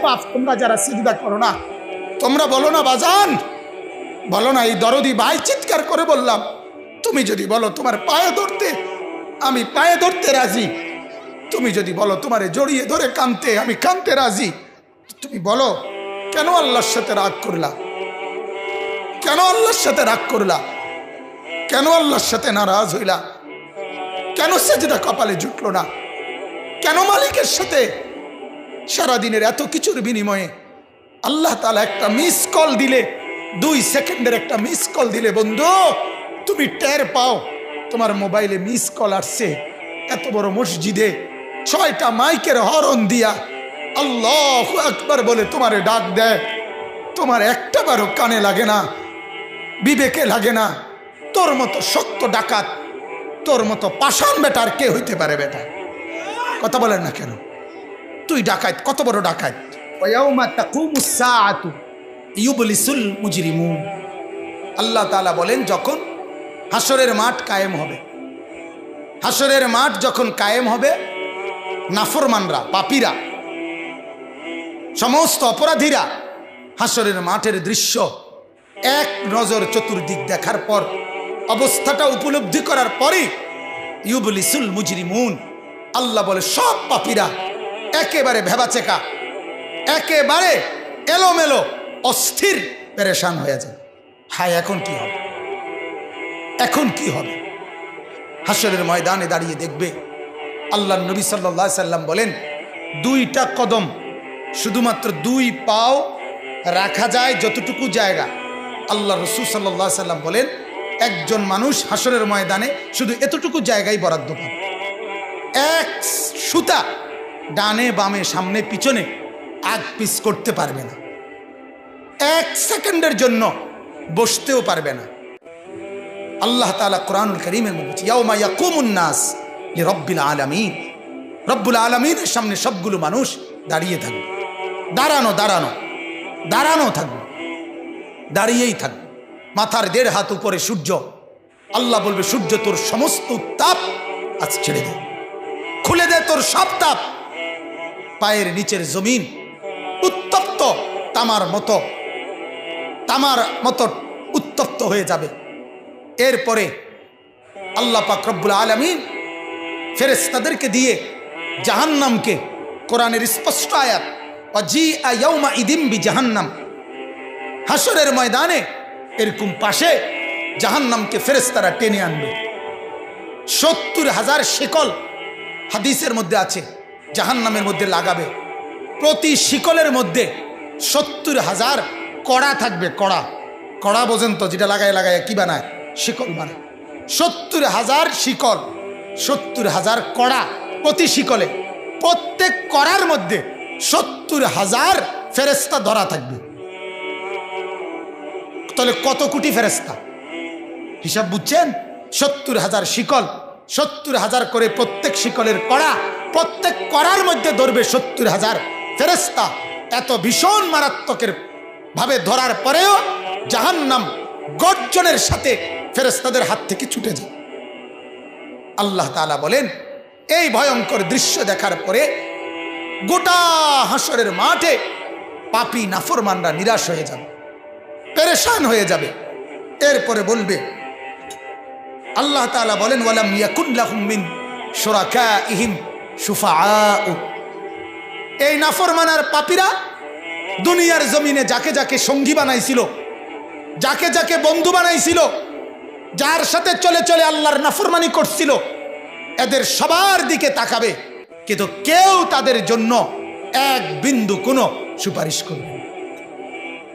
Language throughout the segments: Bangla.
পাপ তোমরা যারা সিজদা করো না, তোমরা বলো না বাজান, বলো না এই দরদি ভাই চিৎকার করে বললাম, তুমি যদি বলো তোমার পায়ে ধরতে, আমি পায়ে ধরতে রাজি। তুমি যদি বলো তোমারে জড়িয়ে ধরে কাঁদতে, আমি কাঁদতে রাজি। তুমি বলো কেন আল্লাহর সাথে রাগ করলা? কেন আল্লাহর সাথে রাগ করলা? কেন আল্লাহর সাথে নারাজ হইলা? কেন সেজদা কপালে জুটলো না? কেন মালিকের সাথে সারাদিনের এত কিছুর বিনিময়ে আল্লাহ তাআলা একটা মিস কল দিলে, 2 সেকেন্ডের একটা মিস কল দিলে বন্ধু তুমি টের পাও তোমার মোবাইলে মিস কল আসছে। এত বড় মসজিদে 6টা মাইকের হরন দিয়া আল্লাহু আকবার বলে তোমারে ডাক দেয়, তোমার একটা বারও কানে লাগে না, বিবেকে লাগে না। তোর মতো শক্ত ডাকাত, তোর মতো পাষাণ বেটার কে হইতে পারে? বেটা কথা বলেন না কেন? তুই ডাকাত, কত বড় ডাকাত। ওয়ায়াউমা তাকুমুস সাআতু ইউবলিসুল মুজরিমুন। আল্লাহ তাআলা বলেন যখন হাসরের মাঠ কায়েম হবে, হাসরের মাঠ যখন কায়েম হবে, নাফরমানরা, পাপীরা, সমস্ত অপরাধীরা হাসরের মাঠের দৃশ্য এক নজর চতুর্দিক দেখার পর, অবস্থাটা উপলব্ধি করার পরে ইউবলিসুল মুজরিমুন, আল্লাহ বলে সব পাপীরা একেবারে ভেবাচেকা, একেবারে এলোমেলো, অস্থির, পেরেশান হয়ে যায়। হায় এখন কি হবে? এখন কি হবে? হাসরের ময়দানে দাঁড়িয়ে দেখবে আল্লাহ নবী সাল্লাল্লাহু আলাইহি সাল্লাম বলেন 2টা কদম, শুধুমাত্র 2 পাও রাখা যায় যতটুকু জায়গা। আল্লাহ রাসূল সাল্লাল্লাহু আলাইহি সাল্লাম বলেন একজন মানুষ হাসরের ময়দানে শুধু এতটুকু জায়গায় বরাদ্দ পাবে। এক সুতা ডানে বামে সামনে পিছনে আগ পিছ করতে পারবে না, 1 সেকেন্ডের জন্য বসতেও পারবে না। আল্লাহ তাআলা কোরআনুল কারীমের মধ্যে ইয়াউমা ইয়াকুমুন নাস লিরাব্বিল আলামিন, রব্বুল আলামিনের সামনে সবগুলো মানুষ দাঁড়িয়ে থাকবে, দাঁড়ানো দাঁড়ানো দাঁড়ানো থাকবে, দাঁড়িয়েই থাকবে। মাথার 1.5 হাত উপরে সূর্য। আল্লাহ বলবে সূর্য তোর সমস্ত তাপ আজ ছেড়ে দে, খুলে দে তোর সব তাপ। পায়ের নিচের জমিন উত্তপ্ত তামার মতো উত্তপ্ত হয়ে যাবে। এরপরে আল্লাহ পাক রব্বুল আলামিন ফেরেশতাদেরকে দিয়ে জাহান্নামকে, কোরআনের স্পষ্ট আয়াত ওয়াজিআ ইয়াউমা ইদিম বিজাহান্নাম, হাসরের ময়দানে এরকম পাশে জাহান্নামকে ফেরেশতারা টেনে আনবে। 70,000 শিকল হাদিসের মধ্যে আছে জাহান্নামের মধ্যে লাগাবে। প্রতি শিকলের মধ্যে 70,000 কড়া থাকবে। কড়া, কড়া বোঝেন তো, যেটা লাগায় লাগায় কি বানায়, শিকল বানায়। 70,000 শিকল, 70,000 কড়া প্রতি শিকলে। প্রত্যেক কড়ার মধ্যে 70,000 ফেরেশতা ধরা থাকবে। তাহলে কত কোটি ফেরেশতা হিসাব বুঝছেন? 70,000 শিকল, 70,000 করে প্রত্যেক শিকলের কড়া, প্রত্যেক কড়ার মধ্যে ধরবে 70,000 ফেরেশতা। এত ভীষণ মারাত্মকের ভাবে ধরার পরেও জাহান্নাম গর্জনের সাথে ফেরেশতাদের হাত থেকে ছুটে যায়। আল্লাহ তাআলা বলেন এই ভয়ঙ্কর দৃশ্য দেখার পরে গোটা হাসরের মাঠে পাপী নাফরমানরা নিরাশ হয়ে যাবে, পেরেশান হয়ে যাবে। এরপরে বলবে আল্লাহ তাআলা বলেন ওয়ালাম ইয়াকুন লাহুম মিন শুরাকাইহিম শুফাআউ। এই নাফরমান আর পাপীরা দুনিয়ার জমিনে যাকে যাকে সঙ্গী বানাইছিল, যাকে যাকে বন্ধু বানাইছিল, যার সাথে চলে চলে আল্লাহর নাফরমানি করছিল, এদের সবার দিকে তাকাবে, কিন্তু কেউ তাদের জন্য এক বিন্দু কোনো সুপারিশ করবে না।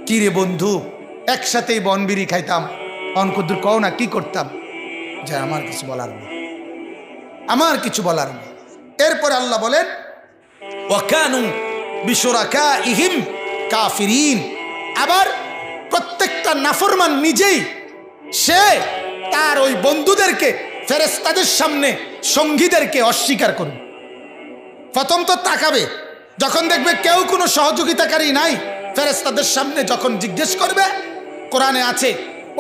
কি রে বন্ধু, একসাথেই বনবিড়ি খাইতাম, অনকুদ্দুর কও না কি করতাম, যে আমার কিছু বলার নেই, আমার কিছু বলার নেই। এরপরে আল্লাহ বলেন ওয়াকানু বিশুরাকাইহিম কাফিরিন। আবার প্রত্যেকটা নাফরমান নিজেই সে তার ওই বন্ধুদেরকে, ফেরেশতাদের সামনে সঙ্গীদেরকে অস্বীকার করবে। প্রথম তো তাকাবে, যখন দেখবে কেউ কোনো সহযোগিতাকারী নাই, ফেরেশতাদের সামনে যখন জিজ্ঞেস করবে, কোরআনে আছে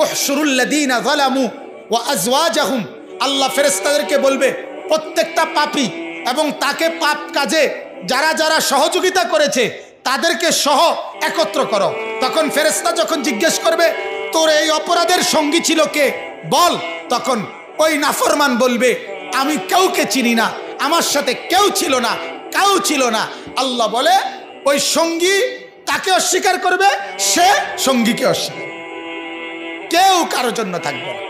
উহশুরুল্লাযীনা যালামু ওয়া আজওয়াজাহুম, আল্লাহ ফেরেশতাদেরকে বলবে প্রত্যেকটা পাপী এবং তাকে পাপ কাজে যারা যারা সহযোগিতা করেছে তাদেরকে সহ একত্র করো। তখন ফেরেশতা যখন জিজ্ঞেস করবে তোর এই অপরাধের সঙ্গী ছিল কে বল, তখন ওই নাফরমান বলবে আমি কাউকে চিনি না, আমার সাথে কেউ ছিল না, কেউ ছিল না। আল্লাহ বলে ওই সঙ্গী তাকে অস্বীকার করবে, সে সঙ্গীকে অস্বীকার, কেউ কারোর জন্য থাকবে না,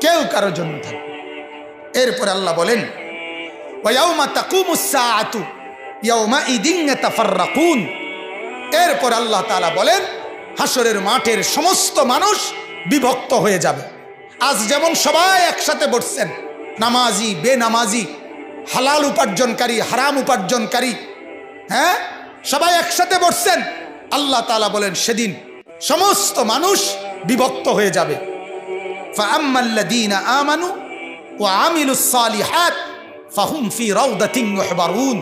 কেউ কারোর জন্য থাকবে। এরপর আল্লাহ বলেন ওয়ায়াউমা তাকুমুস সাআতু ইয়াউমাইদিন ইয়াতাফাররাকুন। এরপর আল্লাহ তাআলা বলেন হাসরের মাঠের সমস্ত মানুষ বিভক্ত হয়ে যাবে। আজ যেমন সবাই একসাথে বসছেন, নামাজি বেনামাজি, হালাল উপার্জনকারী হারাম উপার্জনকারী, হ্যাঁ সবাই একসাথে বসছেন, আল্লাহ তাআলা বলেন সেদিন সমস্ত মানুষ বিভক্ত হয়ে যাবে। ফাআম্মাল্লাযীনা আমানু ওয়া আমিলুস সালিহাত ফাহুম ফি রাউদাতিন ইউহবারুন।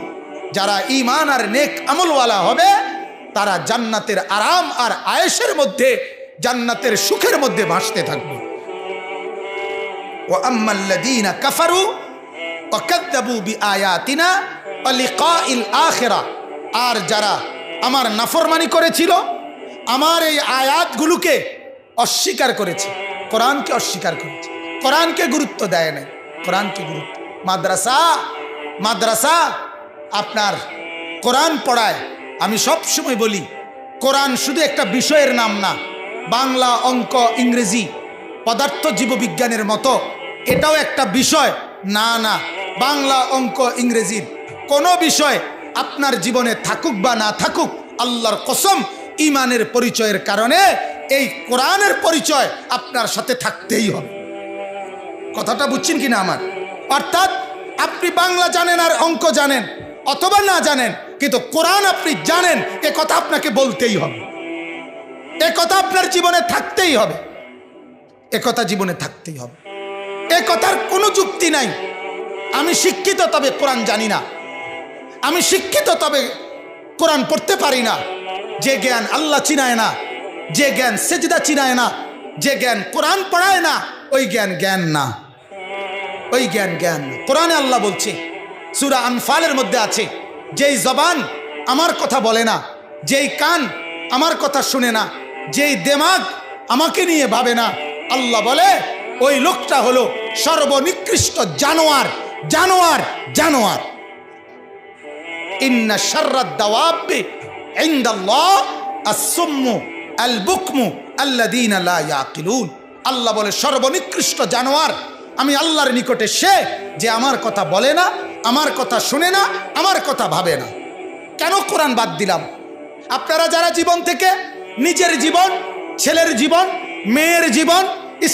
যারা ঈমান আর নেক আমলওয়ালা হবে তারা জান্নাতের আরাম আর আয়েশের মধ্যে, জান্নাতের সুখের মধ্যে ভাসতে থাকবে। ওয়া আম্মাল্লাযীনা কাফারু ওয়া কাযযাবু বিআয়াতিনা ওয়া লিকাইল আখিরাহ। আর যারা আমার নাফরমানি করেছিল, আমার এই আয়াতগুলোকে অস্বীকার করেছে, কোরআনকে অস্বীকার করেছে, কোরআনকে গুরুত্ব দেয় নাই, কোরআনকে গুরুত্ব। মাদ্রাসা আপনার কোরআন পড়ায়। আমি সব সময় বলি কোরআন শুধু একটা বিষয়ের নাম না, বাংলা অঙ্ক ইংরেজি পদার্থ জীববিজ্ঞানের মতো এটাও একটা বিষয় না। না, বাংলা অঙ্ক ইংরেজির কোনো বিষয় আপনার জীবনে থাকুক বা না থাকুক, আল্লাহর কসম ঈমানের পরিচয়ের কারণে এই কোরআনের পরিচয় আপনার সাথে থাকতেই হবে। কথাটা বুঝছেন কিনা আমার? অর্থাৎ আপনি বাংলা জানেন আর অঙ্ক জানেন অথবা না জানেন, কিন্তু কোরআন আপনি জানেন, এ কথা আপনাকে বলতেই হবে, এ কথা আপনার জীবনে থাকতেই হবে, এ কথা জীবনে থাকতেই হবে। এ কথার কোনো যুক্তি নাই আমি শিক্ষিত তবে কোরআন জানি না, আমি শিক্ষিত তবে কোরআন পড়তে পারি না। যে জ্ঞান আল্লাহ চিনায় না, যে জ্ঞান সেজদা চিনায় না, যে জ্ঞান কোরআন পড়ায় না, ওই জ্ঞান জ্ঞান না, ওই জ্ঞান জ্ঞান না। কোরআনে আল্লাহ বলছে, সূরা আনফালের মধ্যে আছে, যেই জবান আমার কথা বলে না, যেই কান আমার কথা শুনে না, যেই দিমাগ আমাকে নিয়ে ভাবে না, আল্লাহ বলে ওই লোকটা হলো সর্বনিকৃষ্ট জানোয়ার, জানোয়ার, জানোয়ার। ইন্না শাররাদ দাওয়াবি ইনদাল্লাহ আস-সুম্মু আল বুকমু আল্লাযীনা লা ইয়াকিলুন। আল্লাহ বলে সর্বনিকৃষ্ট জানোয়ার আমি আল্লাহর নিকটে সে যে আমার কথা বলে না, আমার কথা শুনে না, আমার কথা ভাবে না। কেন কোরআন বাদ দিলাম? আপনারা যারা জীবন থেকে নিজের জীবন, ছেলের জীবন, মেয়ের জীবন,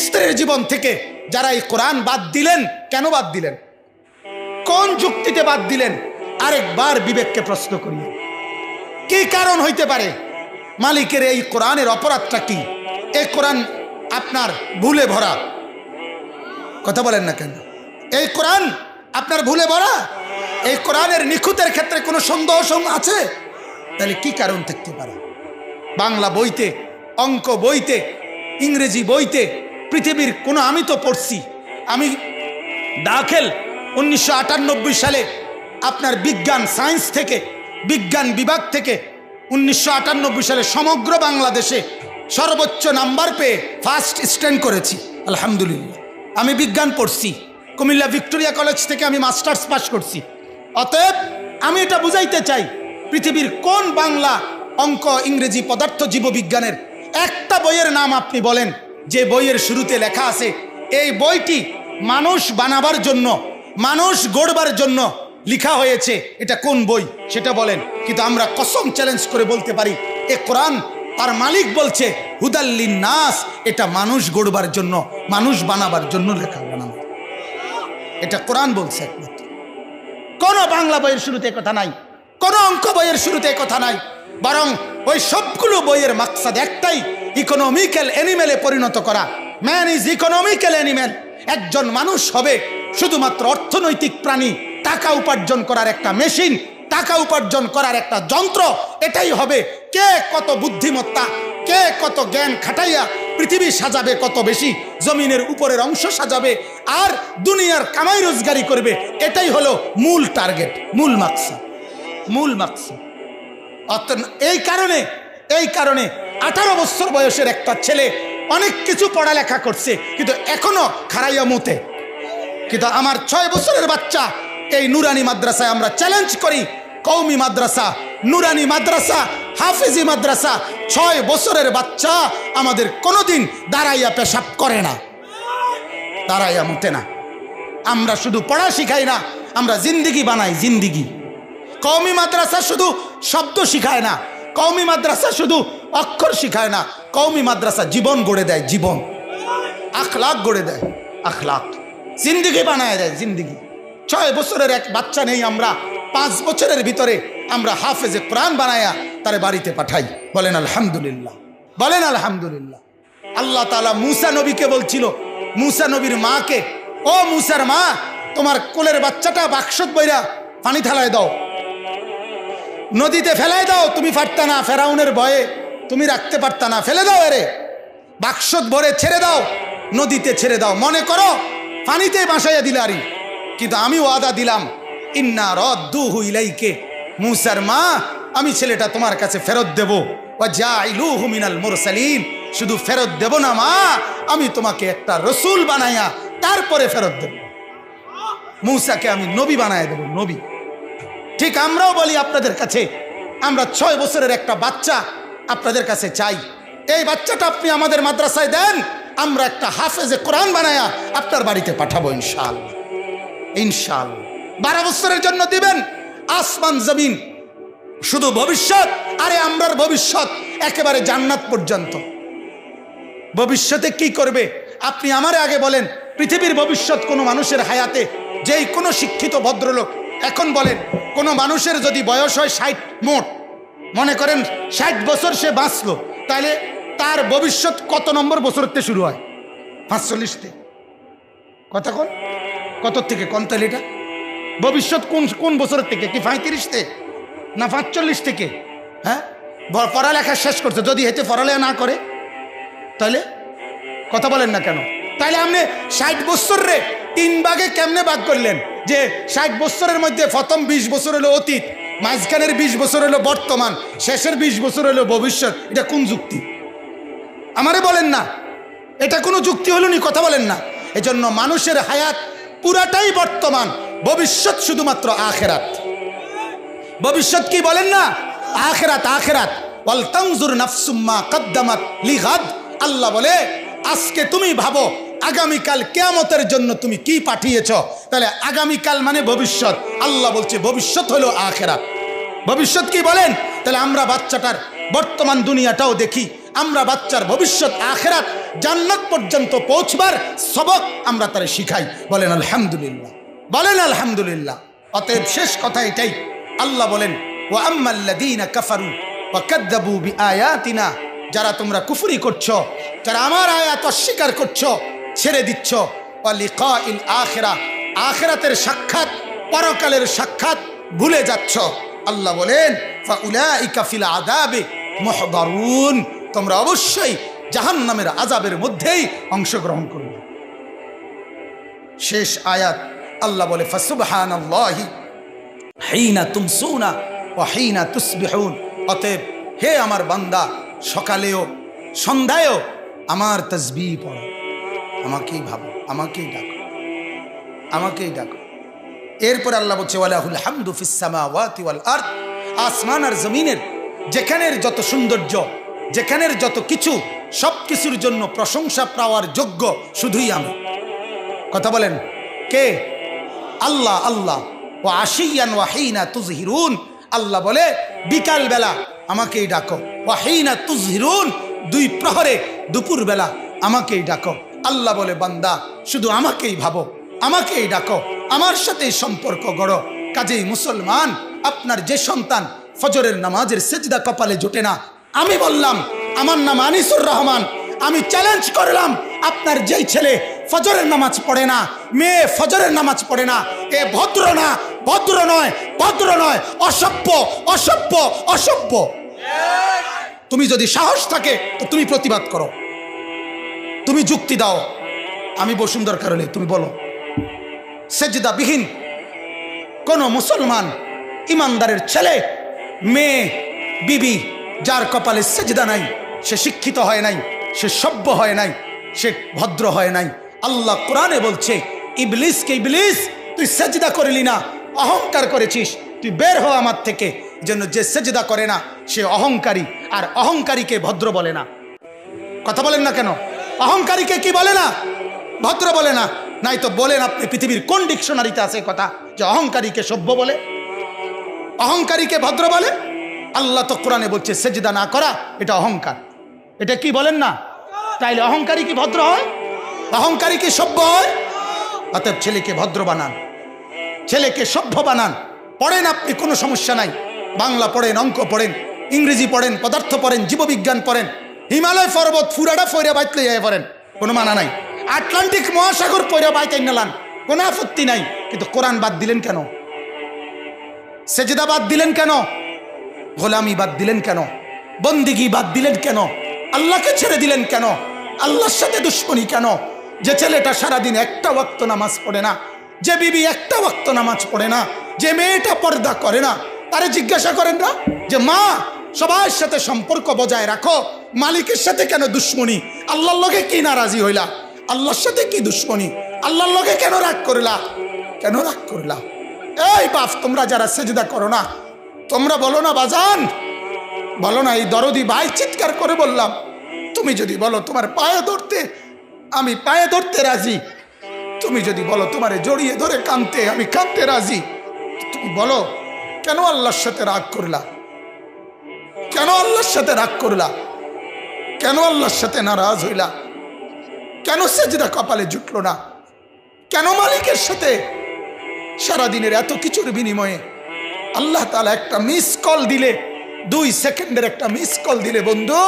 স্ত্রীর জীবন থেকে যারা এই কোরআন বাদ দিলেন, কেন বাদ দিলেন? কোন যুক্তিতে বাদ দিলেন? আরেকবার বিবেককে প্রশ্ন করি, কি কারণ হইতে পারে? মালিকের এই কোরআনের অপরাধটা কি? এই কোরআন আপনার ভুলে ভরা, কথা বলেন না কেন? এই কোরআন আপনার ভুলে ভরা, এই কোরআনের নিখুঁতের ক্ষেত্রে কোনো সন্দেহ আছে? তাহলে কি কারণ থাকতে পারে? বাংলা বইতে, অঙ্ক বইতে, ইংরেজি বইতে, পৃথিবীর কোনো, আমি তো পড়ছি, আমি দাখিল 1998 সালে আপনার বিজ্ঞান সায়েন্স থেকে, বিজ্ঞান বিভাগ থেকে 1998 সালে সমগ্র বাংলাদেশে সর্বোচ্চ নাম্বার পেয়ে ফার্স্ট স্ট্যান্ড করেছি, আলহামদুলিল্লাহ। আমি বিজ্ঞান পড়ছি, কুমিল্লা ভিক্টোরিয়া কলেজ থেকে আমি মাস্টার্স পাস করছি। অতএব আমি এটা বুঝাইতে চাই, পৃথিবীর কোন বাংলা অঙ্ক ইংরেজি পদার্থ জীববিজ্ঞানের একটা বইয়ের নাম আপনি বলেন যে বইয়ের শুরুতে লেখা আছে এই বইটি মানুষ বানাবার জন্য, মানুষ গড়বার জন্য লিখা হয়েছে, এটা কোন বই সেটা বলেন। কিন্তু আমরা কসম চ্যালেঞ্জ করে বলতে পারি এ কোরআন, তার মালিক বলছে হুদাল্লিন নাস, এটা মানুষ গড়বার জন্য, মানুষ বানাবার জন্য লেখা বানানো, এটা কোরআন বলছে একমাত্র। কোন বাংলা বইয়ের শুরুতে কথা নাই, কোন অঙ্ক বইয়ের শুরুতে কথা নাই, বরং ওই সবগুলো বইয়ের মাকসাদ একটাই, ইকোনমিক্যাল অ্যানিমেলে পরিণত করা। Man is economical animal. একজন মানুষ হবে শুধুমাত্র অর্থনৈতিক প্রাণী, টাকা উপার্জন করার একটা মেশিন, টাকা উপার্জন করার একটা যন্ত্র, এটাই হবে। কে কত বুদ্ধিমত্তা, কে কত জ্ঞান খাটাইয়া পৃথিবী সাজাবে, কত বেশি জমিনের উপরের অংশ সাজাবে আর দুনিয়ার কামাই রোজগারি করবে, এটাই হলো মূল টার্গেট, মূল মাকসাদ, মূল মাকসাদ। এই কারণে 18 বছর বয়সের একটা ছেলে অনেক কিছু পড়ালেখা করছে, কিন্তু এখনো খারাইয়া মুতে। কিন্তু আমার 6 বছরের বাচ্চা, এই নুরানি মাদ্রাসায় আমরা চ্যালেঞ্জ করি, কওমি মাদ্রাসা, নুরানি মাদ্রাসা, হাফিজি মাদ্রাসা, 6 বছরের বাচ্চা আমাদের কোনোদিন দাঁড়াইয়া পেশাব করে না, দাঁড়াইয়া মুতে না। আমরা শুধু পড়া শিখাই না, আমরা জিন্দিগি বানাই, জিন্দিগি। কওমি মাদ্রাসা শুধু শব্দ শিখায় না, কওমি মাদ্রাসা শুধু অক্ষর শিখায় না, কওমি মাদ্রাসা জীবন গড়ে দেয়, জীবন, আখলাক গড়ে দেয়, আখলাক, জিন্দিগি বানায় দেয়, জিন্দিগি। 6 বছরের এক বাচ্চা নেই, আমরা 5 বছরের ভিতরে আমরা হাফেজে কোরআন বানায়া তারে বাড়িতে পাঠাই। বলেন আলহামদুলিল্লাহ, বলেন আলহামদুলিল্লাহ। আল্লাহ তাআলা মূসা নবীকে বলছিল, মূসা নবীর মাকে, ও মূসার মা, তোমার কোলের বাচ্চাটা বাক্সত বইরা পানি থালায় দাও, নদীতে ফেলাই দাও। তুমি পারতা না, ফেরাউনের ভয়ে তুমি রাখতে পারতা না, ফেলে দাও, এরে বাক্সত ভরে ছেড়ে দাও, নদীতে ছেড়ে দাও। মনে করো পানিতে বাসাইয়া দিলারি, কিন্তু আমি ওয়াদা দিলাম, ইন্না রাদ্দুহু ইলাইকে, মূসার মা, আমি ছেলেটা তোমার কাছে ফেরত দেব। ওয়া জাইলুহু মিনাল মুরসালিন, শুধু ফেরত দেব না মা, আমি তোমাকে একটা রসুল বানাইয়া তারপরে ফেরত দেব। মূসাকে আমি নবী বানায় দেব, নবী। ঠিক আমরাও বলি আপনাদের কাছে, আমরা 6 বছরের একটা বাচ্চা আপনাদের কাছে চাই, এই বাচ্চাটা আপনি আমাদের মাদ্রাসায় দেন, আমরা একটা হাফেজে কোরআন বানায়া আপনার বাড়িতে পাঠাবো ইনশাআল্লাহ, ইনশাআল্লাহ। 12 বছরের জন্য দিবেন, আসমান জমিন, শুধু ভবিষ্যৎ। আরে আমরার ভবিষ্যৎ একেবারে জান্নাত পর্যন্ত। ভবিষ্যতে কি করবে আপনি আমারে আগে বলেন। পৃথিবীর ভবিষ্যৎ কোনো মানুষের হায়াতে, যেই কোনো শিক্ষিত ভদ্রলোক এখন বলেন, কোনো মানুষের যদি বয়স হয় 60 মোট, মনে করেন 60 বছর সে বাঁচলো, তাহলে তার ভবিষ্যৎ কত নম্বর বছরতে শুরু হয়? 45-তে। কথা কোন কত থেকে কোন? তাহলে এটা ভবিষ্যৎ কোন কোন বছরের থেকে? কি 35-তে না 45 থেকে? হ্যাঁ, পড়ালেখা শেষ করছে, যদি হেতে পড়ালেখা না করে তাহলে কথা বলেন না কেন? তাহলে আপনি 60 বছর রে 3 ভাগে কেমনে ভাগ করলেন? যে 60 বছরের মধ্যে প্রথম 20 বছর হলো অতীত, মাঝখানের 20 বছর হলো বর্তমান, শেষের 20 বছর হলো ভবিষ্যৎ। এটা কোন যুক্তি? আমারে বলেন না, এটা কোনো যুক্তি হলো নি? কথা বলেন না। এজন্য মানুষের হায়াত পুরাটাই বর্তমান, ভবিষ্যৎ শুধুমাত্র আখিরাত। ভবিষ্যৎ কি বলেন না? আখিরাত, আখিরাত। ওয়াল তানজুর নাফসুম মা কদ্দামাত লিগাদ। আল্লাহ বলে, আজকে তুমি ভাবো আগামীকাল কিয়ামতের জন্য তুমি কি পাঠিয়েছ। তাহলে আগামীকাল মানে ভবিষ্যৎ। আল্লাহ বলছে ভবিষ্যৎ হলো আখিরাত। ভবিষ্যৎ কি বলেন? তাহলে আমরা বাচ্চাটার বর্তমান দুনিয়াটাও দেখি, আমরা বাচ্চার ভবিষ্যৎ আখিরাত জান্নাত পর্যন্ত পৌঁছবার সবক আমরা তারে শিখাই। বলেন আলহামদুলিল্লাহ, বলেন আলহামদুলিল্লাহ। অতএব শেষ কথা এটাই, আল্লাহ বলেন, ওয়া আম্মাল্লাযীনা কাফারু ওয়া কাযযাবু বিআয়াতিনা, যারা তোমরা কুফরি করছো, যারা আমার আয়াত অস্বীকার করছো, ছেড়ে দিচ্ছ, ওয়া লিকাইল আখিরা, আখিরাতের সাক্ষাৎ, পরকালের সাক্ষাৎ ভুলে যাচ্ছ। আল্লাহ বলেন, ফাউলাইকা ফিল আযাবি মুহদারুন, তোমরা অবশ্যই জাহান্নামের আযাবের মধ্যেই অংশগ্রহণ করবে। শেষ আয়াত আল্লাহ বলে, ফাসুবহানাল্লাহি হিনা তুমসুনা ওয়া হিনা তুসবিহুন। অতএব হে আমার বান্দা, সকালেও সন্ধ্যায়ও আমার তাসবিহ পড়ো, আমাকেই ভাবো, আমাকেই ডাকো, আমাকেই ডাকো। এরপর আল্লাহ বলছে, ওয়ালাহুল হামদু ফিস সামাওয়াতি ওয়াল আরদ, আসমান আর জমিনের যেখানের যত সৌন্দর্য, যেখানের যত কিছু, সব কিছুর জন্য প্রশংসা পাওয়ার যোগ্য শুধুই আমি। কথা বলেন, কে? আল্লাহ। আল্লাহ। ওয়া আশিয়ান ওয়া হিনা তুজহিরুন, আল্লাহ বলে বিকাল বেলা আমাকেই ডাকো, ওয়া হিনা তুজহিরুন, 2 প্রহরে দুপুর বেলা আমাকেই ডাকো। আল্লাহ বলে, বান্দা শুধু আমাকেই ভাবো, আমাকেই ডাকো, আমার সাথেই সম্পর্ক গড়ো। কাজেই মুসলমান, আপনার যে সন্তান ফজরের নামাজের সেজদা কপালে জোটে না, আমি বললাম, আমার নাম আনিসুর রহমান, আমি চ্যালেঞ্জ করলাম, আপনার যেই ছেলে ফজরের নামাজ পড়ে না, মেয়ে ফজরের নামাজ পড়ে না, এ ভদ্র না, ভদ্র নয়, ভদ্র নয়, অসভ্য, অসভ্য, অসভ্য। তুমি যদি সাহস থাকে তো তুমি প্রতিবাদ করো, তুমি যুক্তি দাও। আমি বসুন্ধর কারণে তুমি বলো, সেজদাবিহীন কোন মুসলমান ইমানদারের ছেলে মেয়ে বিবি যার কপালে সেজদা নাই, সে শিক্ষিত হয় নাই, সে সভ্য হয় নাই, সে ভদ্র হয় নাই। আল্লাহ কোরআনে বলছে, ইবলিসকে, ইবলিস তুই সেজদা করলি না, অহংকার করেছিস, তুই বের হ আমার থেকে। জন্য যে সেজদা করে না সে অহংকারী, আর অহংকারীকে ভদ্র বলে না। কথা বলেন না কেন? অহংকারীকে কি বলে না? ভদ্র বলে না। নাই তো বলেন আপনি পৃথিবীর কোন ডিকশনারিতে আছে কথা যে অহংকারীকে সভ্য বলে, অহংকারীকে ভদ্র বলে? আল্লাহ তো কোরআনে বলছে সেজদা না করা এটা অহংকার। এটা কি বলেন না? তাইলে অহংকারী কি ভদ্র হয়? অহংকারী কি সভ্য হয়? অতএব ছেলেকে ভদ্র বানান, ছেলেকে সভ্য বানান। পড়েন আপনি, কোনো সমস্যা নাই। বাংলা পড়েন, অঙ্ক পড়েন, ইংরেজি পড়েন, পদার্থ পড়েন, জীববিজ্ঞান পড়েন, হিমালয় পর্বত ফুরাডা ফইরা বাইতলে যাই পড়েন, কোনো মানা নাই। আটলান্টিক মহাসাগর পইরা বাইতাই নালান, কোনো আপত্তি নাই। কিন্তু কোরআন বাদ দিলেন কেন? সেজদা বাদ দিলেন কেন? গোলামি বাদ দিলেন কেন? বন্দিগি বাদ দিলেন কেন? আল্লাহকে ছেড়ে দিলেন কেন? আল্লাহর সাথে দুশ্মনী কেন? যে ছেলেটা সারাদিন একটা ওয়াক্ত নামাজ পড়ে না, যে বিবি একটা ওয়াক্ত নামাজ পড়ে না, যে মেয়েটা পর্দা করে না, তারে জিজ্ঞাসা করেন না যে মা সবার সাথে সম্পর্ক বজায় রাখো, মালিকের সাথে কেন দুশ্মনী? আল্লাহর লগে কি নারাজি হইলা? আল্লাহর সাথে কি দুশ্মনী? আল্লাহর লগে কেন রাগ করলা? কেন রাগ করলা? এই বাপ, তোমরা যারা সেজদা করো না, তোমরা বলো না বাজান, বলো না। এই দরদি ভাই চিৎকার করে বললাম, তুমি যদি বলো তোমার পায়ে ধরতে, আমি পায়ে ধরতে রাজি। তুমি যদি বলো তোমারে জড়িয়ে ধরে কাঁদতে, আমি কাঁদতে রাজি। তুমি বলো কেন আল্লাহর সাথে রাগ করলা? কেন আল্লাহর সাথে রাগ করলা? কেন আল্লাহর সাথে নারাজ হইলা? কেন সেজদা কপালে জুটলো না? কেন মালিকের সাথে সারাদিনের এত কিছুর বিনিময়ে আল্লাহ তাআলা একটা মিস কল দিলে, 2 সেকেন্ডের একটা মিস কল দিলে বন্ধু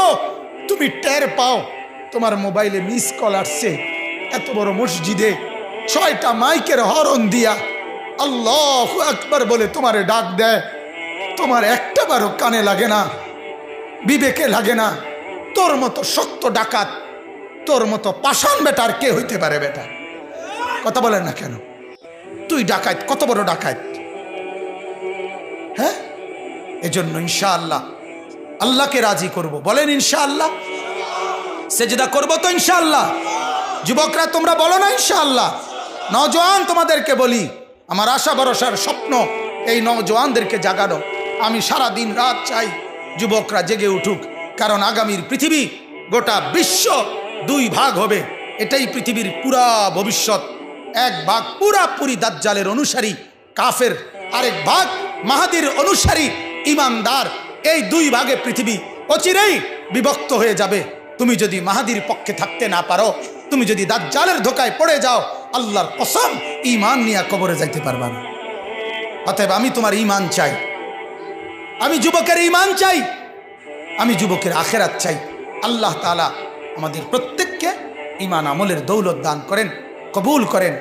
তুমি টের পাও তোমার মোবাইলে মিস কল আসছে। এত বড় মসজিদে 6টা মাইকের হরন দিয়া আল্লাহু আকবার বলে তোমারে ডাক দেয়, তোমার একটা বারও কানে লাগে না, বিবেকে লাগে না। তোর মতো শক্ত ডাকাত, তোর মতো পাষাণ বেটার কে হইতে পারে? বেটা কথা বলেন না কেন? তুই ডাকাত, কত বড় ডাকাত! হ্যাঁ, এজন্য ইনশাআল্লাহ আল্লাহকে রাজি করব। বলেন ইনশাআল্লাহ। সেজদা করব তো ইনশাআল্লাহ। যুবকরা তোমরা বলো না ইনশাআল্লাহ। নওজোয়ান তোমাদেরকে বলি, আমার আশা ভরসার স্বপ্ন এই নওজোয়ানদেরকে জাগানো। আমি সারা দিন রাত চাই যুবকরা জেগে উঠুক, কারণ আগামীর পৃথিবী, গোটা বিশ্ব 2 ভাগ হবে। এটাই পৃথিবীর পুরা ভবিষ্যৎ। এক ভাগ পুরাপুরি দাজ্জালের অনুসারী কাফের, আরেক ভাগ মাহাদির অনুসারী ইমানদার। এই 2 ভাগে পৃথিবী অচিরেই বিভক্ত হয়ে যাবে। তুমি যদি মাহাদির পক্ষে থাকতে না পারো, তুমি যদি দাজ্জালের ধোকায় পড়ে যাও, আল্লাহর কসম ঈমান নিয়ে কবরে যাইতে পারবা না। অতএব আমি তোমার ঈমান চাই, আমি যুবকের ঈমান চাই, আমি যুবকের আখিরাত চাই। আল্লাহ তাআলা আমাদের প্রত্যেককে ঈমান আমলের দৌলত দান করেন, কবুল করেন।